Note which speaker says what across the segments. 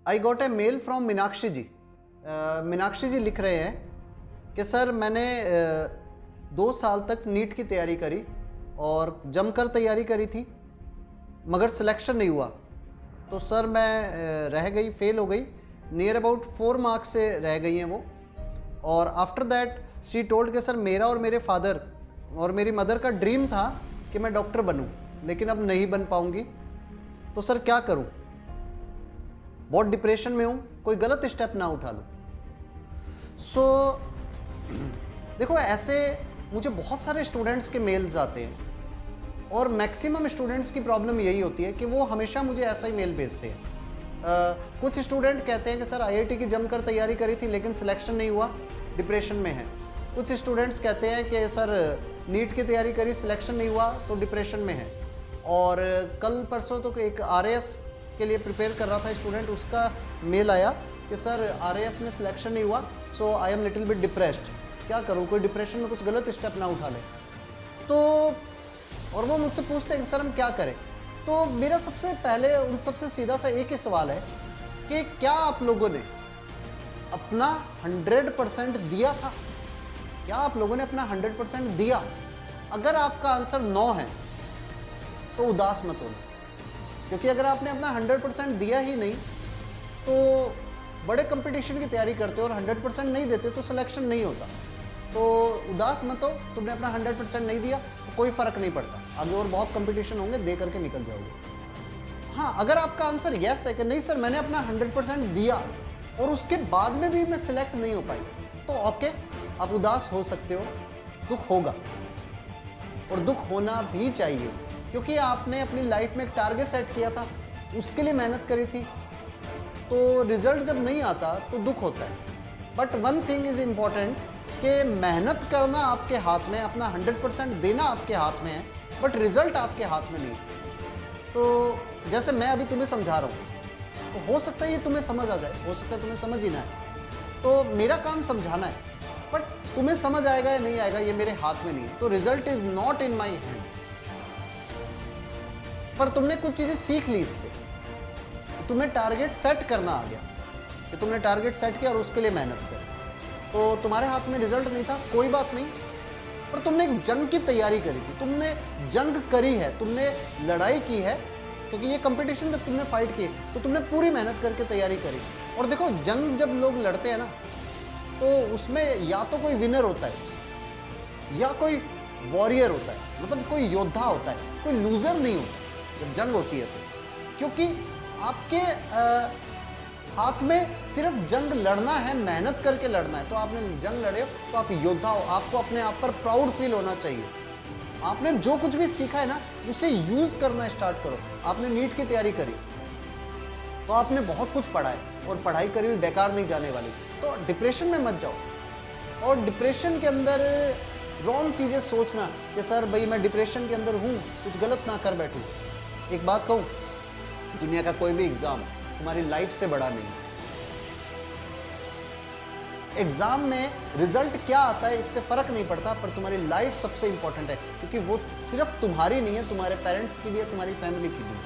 Speaker 1: I got a mail from Meenakshi ji. Meenakshi ji लिख रहे हैं कि सर मैंने 2 साल तक नीट की तैयारी करी और जमकर तैयारी करी थी, मगर सिलेक्शन नहीं हुआ। तो सर मैं रह गई, फेल हो गई, नियर अबाउट 4 मार्क्स से रह गई हैं वो। और आफ्टर दैट शी टोल्ड कि सर मेरा और मेरे फादर और मेरी मदर का ड्रीम था कि मैं डॉक्टर बनूं, लेकिन अब नहीं बन पाऊंगी, तो सर क्या करूं? बहुत डिप्रेशन में हूं, कोई गलत स्टेप ना उठा लूं। सो देखो, ऐसे मुझे बहुत सारे स्टूडेंट्स के मेल्स आते हैं और मैक्सिमम स्टूडेंट्स की प्रॉब्लम यही होती है कि वो हमेशा मुझे ऐसा ही मेल भेजते हैं। कुछ स्टूडेंट कहते हैं कि सर आईआईटी की जमकर तैयारी करी थी लेकिन सिलेक्शन नहीं हुआ, डिप्रेशन में है। कुछ स्टूडेंट्स कहते हैं कि सर नीट की तैयारी करी, सिलेक्शन नहीं हुआ, तो डिप्रेशन में है। और कल परसों तो एक आरएएस के लिए प्रिपेयर कर रहा था स्टूडेंट, उसका मेल आया कि सर आरएएस में सिलेक्शन नहीं हुआ, so I am little bit depressed, क्या करूँ, कोई डिप्रेशन में कुछ गलत स्टेप ना उठा ले। तो और वो मुझसे पूछते हैं कि सर हम क्या करें। तो मेरा सबसे पहले उन सबसे सीधा सा एक ही सवाल है कि क्या आप लोगों ने अपना 100% दिया था? क्या आप लोगों ने अपना 100% दिया? अगर आपका आंसर नो है तो उदास मत होना, क्योंकि अगर आपने अपना 100% दिया ही नहीं तो बड़े कंपटीशन की तैयारी करते हो और 100% नहीं देते तो सिलेक्शन नहीं होता। तो उदास मत हो, तुमने अपना 100% नहीं दिया तो कोई फर्क नहीं पड़ता, आगे और बहुत कंपटीशन होंगे, दे करके निकल जाओगे। हाँ, अगर आपका आंसर यस है कि नहीं सर मैंने अपना 100% दिया और उसके बाद में भी मैं सिलेक्ट नहीं हो पाई, तो ओके, आप उदास हो सकते हो, दुख होगा और दुख होना भी चाहिए, क्योंकि आपने अपनी लाइफ में एक टारगेट सेट किया था, उसके लिए मेहनत करी थी। तो रिजल्ट जब नहीं आता तो दुख होता है। But one thing is important कि मेहनत करना आपके हाथ में, अपना 100% देना आपके हाथ में है, बट रिजल्ट आपके हाथ में नहीं। तो जैसे मैं अभी तुम्हें समझा रहा हूँ, तो हो सकता है ये तुम्हें समझ आ जाए, हो सकता है तुम्हें समझ ही ना आए। तो मेरा काम समझाना है, बट तुम्हें समझ आएगा या नहीं आएगा ये मेरे हाथ में नहीं है। तो result is not in my hand. पर तुमने कुछ चीजें सीख ली इससे, तुम्हें टारगेट सेट करना आ गया कि तुमने टारगेट सेट किया और उसके लिए मेहनत करी। तो तुम्हारे हाथ में रिजल्ट नहीं था, कोई बात नहीं, पर तुमने एक जंग की तैयारी करी थी, तुमने जंग करी है, तुमने लड़ाई की है, क्योंकि ये कंपटीशन जब तुमने फाइट की तो तुमने पूरी मेहनत करके तैयारी करी। और देखो, जंग जब लोग लड़ते हैं ना, तो उसमें या तो कोई विनर होता है या कोई वॉरियर होता है, मतलब कोई योद्धा होता है, कोई लूजर नहीं होता जब जंग होती है तो। क्योंकि आपके हाथ में सिर्फ जंग लड़ना है, मेहनत करके लड़ना है। तो आपने जंग लड़े हो तो आप योद्धा हो, आपको अपने आप पर प्राउड फील होना चाहिए। आपने जो कुछ भी सीखा है ना, उसे यूज करना स्टार्ट करो। आपने नीट की तैयारी करी तो आपने बहुत कुछ पढ़ा है और पढ़ाई करी हुई बेकार नहीं जाने वाली। तो डिप्रेशन में मत जाओ और डिप्रेशन के अंदर रॉन्ग चीजें सोचना कि सर भाई मैं डिप्रेशन के अंदर हूं, कुछ गलत ना कर बैठूं। एक बात कहूं, दुनिया का कोई भी एग्जाम तुम्हारी लाइफ से बड़ा नहीं है। एग्जाम में रिजल्ट क्या आता है इससे फर्क नहीं पड़ता, पर तुम्हारी लाइफ सबसे इंपॉर्टेंट है, क्योंकि वो सिर्फ तुम्हारी नहीं है, तुम्हारे पेरेंट्स की भी है, तुम्हारी फैमिली की भी है।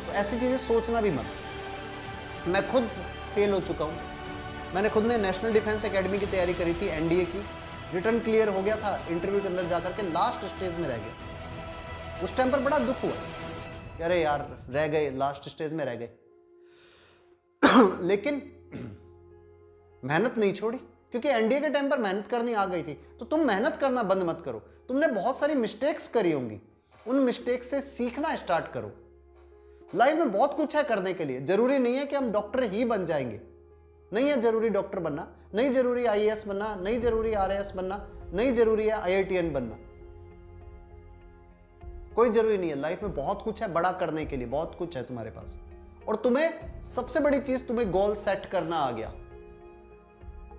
Speaker 1: तो ऐसी चीजें सोचना भी मत। मैं खुद फेल हो चुका हूं। मैंने खुद ने नेशनल डिफेंस एकेडमी की तैयारी करी थी, एनडीए की, रिटर्न क्लियर हो गया था, इंटरव्यू के अंदर जाकर के लास्ट स्टेज में रह गया। उस टाइम पर बड़ा दुख हुआ, अरे यार रह गए, लास्ट स्टेज में रह गए। लेकिन मेहनत नहीं छोड़ी, क्योंकि एनडीए के टाइम पर मेहनत करनी आ गई थी। तो तुम मेहनत करना बंद मत करो। तुमने बहुत सारी मिस्टेक्स करी होंगी, उन मिस्टेक्स से सीखना स्टार्ट करो। लाइफ में बहुत कुछ है करने के लिए, जरूरी नहीं है कि हम डॉक्टर ही बन जाएंगे। नहीं है जरूरी डॉक्टर बनना, नहीं जरूरी आईएएस बनना, नहीं जरूरी आरएएस बनना, नहीं जरूरी है आईआईटीएन बनना, कोई जरूरी नहीं है। लाइफ में बहुत कुछ है बड़ा करने के लिए, बहुत कुछ है तुम्हारे पास। और तुम्हें सबसे बड़ी चीज, तुम्हें गोल सेट करना आ गया।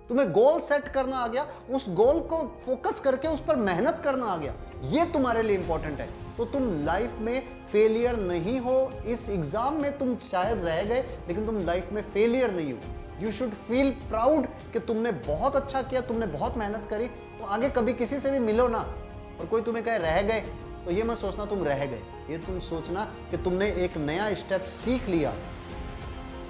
Speaker 1: तुम्हें गोल सेट करना आ गया, उस गोल को फोकस करके उस पर मेहनत करना आ गया, ये तुम्हारे लिए इंपॉर्टेंट है। तो तुम लाइफ में फेलियर नहीं हो। इस एग्जाम में तुम शायद रह गए, लेकिन तुम लाइफ में फेलियर नहीं हो। यू शुड फील प्राउड कि तुमने बहुत अच्छा किया, तुमने बहुत मेहनत करी। तो आगे कभी किसी से भी मिलो ना और कोई तुम्हें कहे रह गए, तो ये मत सोचना तुम रह गए, ये तुम सोचना कि तुमने एक नया स्टेप सीख लिया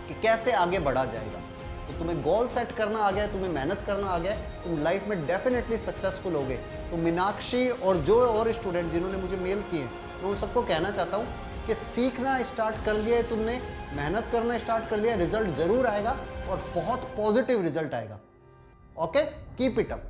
Speaker 1: कि कैसे आगे बढ़ा जाएगा। तो तुम्हें गोल सेट करना आ गया है, तुम्हें मेहनत करना आ गया है, तुम लाइफ में डेफिनेटली सक्सेसफुल होगे। तो मीनाक्षी और जो और स्टूडेंट जिन्होंने मुझे मेल किए, मैं उन सबको कहना चाहता हूँ कि सीखना स्टार्ट कर लिया है तुमने, मेहनत करना स्टार्ट कर लिया, रिजल्ट जरूर आएगा और बहुत पॉजिटिव रिजल्ट आएगा। Okay, keep it up.